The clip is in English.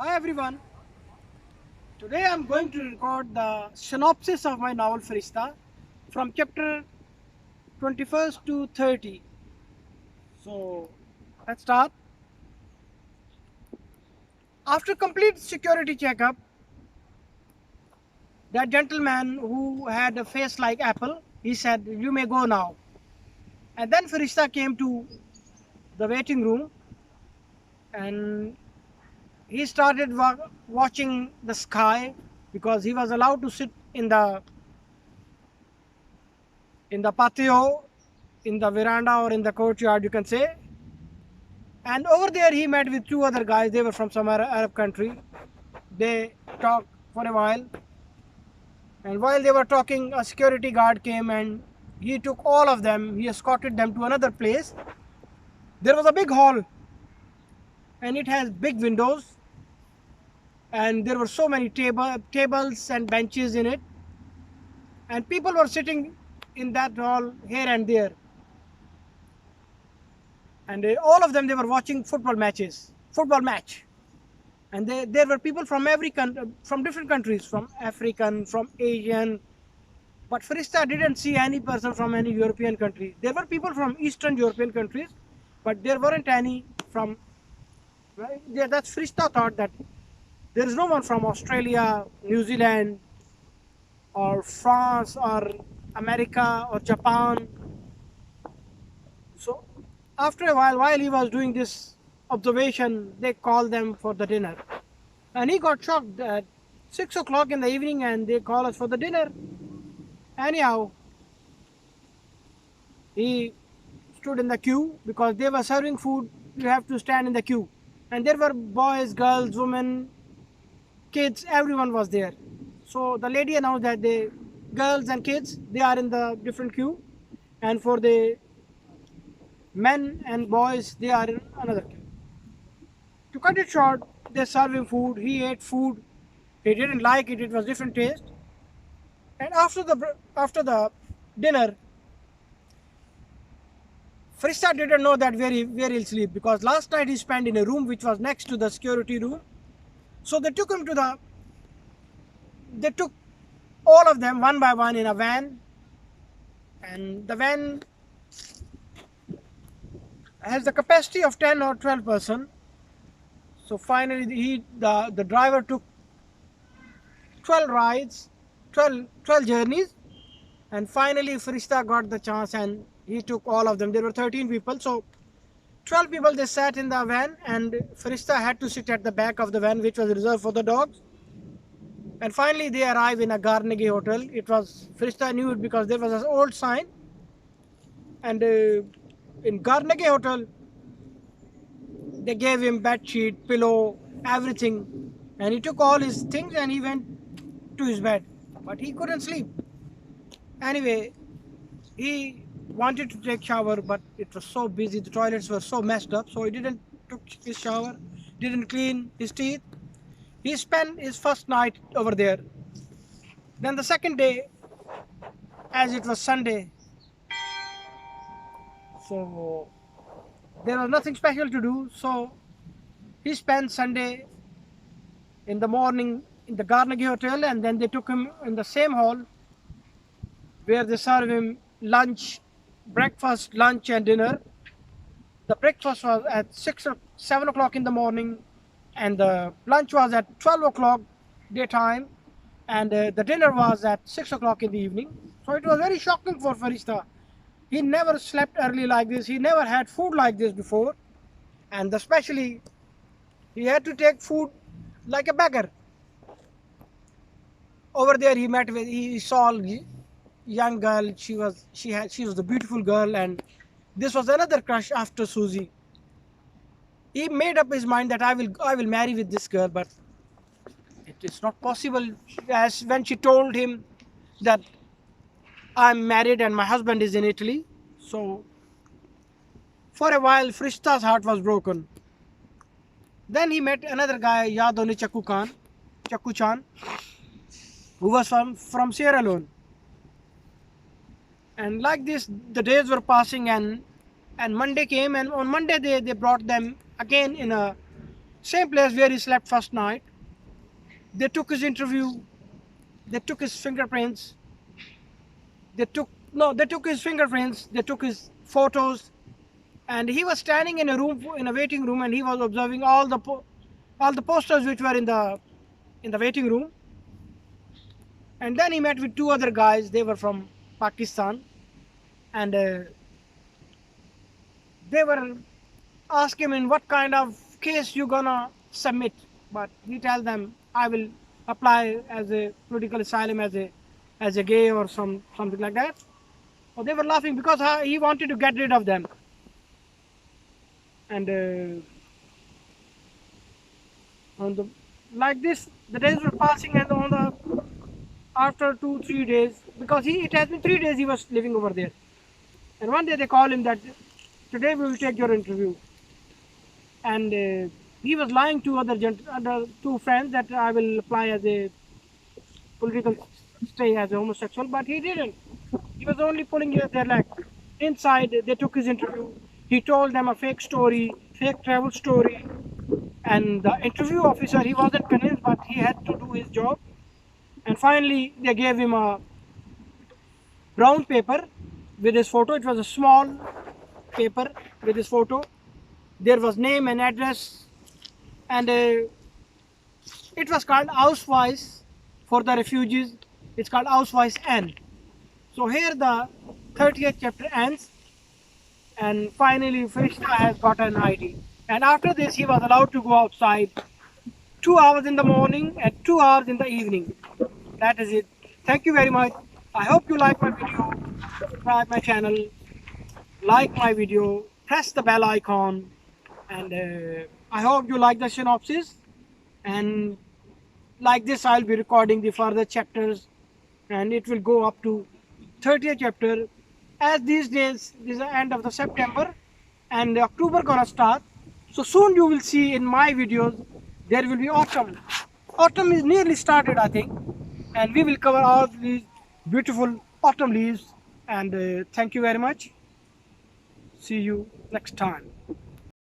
Hi everyone. Today I'm going to record the synopsis of my novel Farishta from chapter 21st to 30. So let's start. After complete security checkup, that gentleman who had a face like apple, he said, "You may go now." And then Farishta came to the waiting room and he started watching the sky because he was allowed to sit in the patio, in the veranda or in the courtyard, you can say. And over there, he met with two other guys. They were from some Arab country. They talked for a while. And while they were talking, a security guard came and he took all of them. He escorted them to another place. There was a big hall and it has big windows. And there were so many tables and benches in it. And people were sitting in that hall here and there. And all of them, they were watching football match. And there were people from from different countries, from African, from Asian. But Farishta didn't see any person from any European country. There were people from Eastern European countries, but there weren't any from. Right? Yeah, that's Farishta thought that there is no one from Australia, New Zealand, or France, or America, or Japan. So after a while he was doing this observation, they called them for the dinner. And he got shocked at 6 o'clock in the evening and they call us for the dinner. Anyhow, he stood in the queue because they were serving food. You have to stand in the queue. And there were boys, girls, women, kids, everyone was there. So the lady announced that the girls and kids, they are in the different queue. And for the men and boys, they are in another queue. To cut it short, they served him food. He ate food. He didn't like it. It was different taste. And after the dinner, Farishta didn't know that where he'll sleep because last night he spent in a room which was next to the security room. So they took all of them one by one in a van, and the van has the capacity of 10 or 12 person. So finally, the driver took 12 rides, 12 journeys, and finally Farishta got the chance and he took all of them. There were 13 people, so 12 people they sat in the van, and Farishta had to sit at the back of the van, which was reserved for the dogs. And finally, they arrived in a Garnegi hotel. It was Farishta knew it because there was an old sign, and in Garnegi hotel, they gave him bed sheet, pillow, everything, and he took all his things and he went to his bed, but he couldn't sleep. Anyway, he wanted to take shower, but it was so busy. The toilets were so messed up, so he didn't took his shower, didn't clean his teeth. He spent his first night over there. Then the second day, as it was Sunday, so there was nothing special to do. So he spent Sunday in the morning in the Garnegi Hotel, and then they took him in the same hall where they serve him lunch, breakfast, lunch, and dinner. The breakfast was at 7 o'clock in the morning, and the lunch was at 12 o'clock daytime, and the dinner was at 6 o'clock in the evening. So it was very shocking for Farishta. He never slept early like this, he never had food like this before, and especially he had to take food like a beggar. Over there he saw a young girl. She was the beautiful girl, and this was another crush after Susie. He made up his mind that I will marry with this girl, but it is not possible. As when she told him that I'm married and my husband is in Italy. So for a while Frishta's heart was broken. Then he met another guy, Yadoni Chakku Chan, who was from Sierra Leone. And like this, the days were passing, and Monday came, and on Monday they brought them again same place where he slept first night. They took his interview, they took his fingerprints, they took his fingerprints, they took his photos, and he was standing in a room, in a waiting room, and he was observing all the posters which were in the waiting room. And then he met with two other guys. They were from Pakistan, and they were asking him in what kind of case you gonna submit. But he tell them, I will apply as a political asylum as a gay or something like that. So they were laughing because he wanted to get rid of them. And on the like this, the days were passing, and on the after 2 3 days, because it has been 3 days he was living over there. And one day they call him that today we will take your interview. And he was lying to other two friends that I will apply as a political stay as a homosexual, but he didn't. He was only pulling their leg. Inside, they took his interview. He told them a fake story, fake travel story, and the interview officer, he wasn't convinced, but he had to do his job. And finally, they gave him a brown paper with his photo. It was a small paper with his photo. There was name and address, and it was called Ausweis for the refugees. It's called Ausweis N. So here the 30th chapter ends, and finally Farishta has got an ID. And after this, he was allowed to go outside 2 hours in the morning and 2 hours in the evening. That is it. Thank you very much. I hope you like my video. Subscribe my channel, like my video, press the bell icon, and I hope you like the synopsis. And like this, I'll be recording the further chapters, and it will go up to 30th chapter. As these days, this is the end of the September, and October gonna start. So soon you will see in my videos there will be autumn. Autumn is nearly started, I think, and we will cover all these beautiful autumn leaves. And thank you very much. See you next time.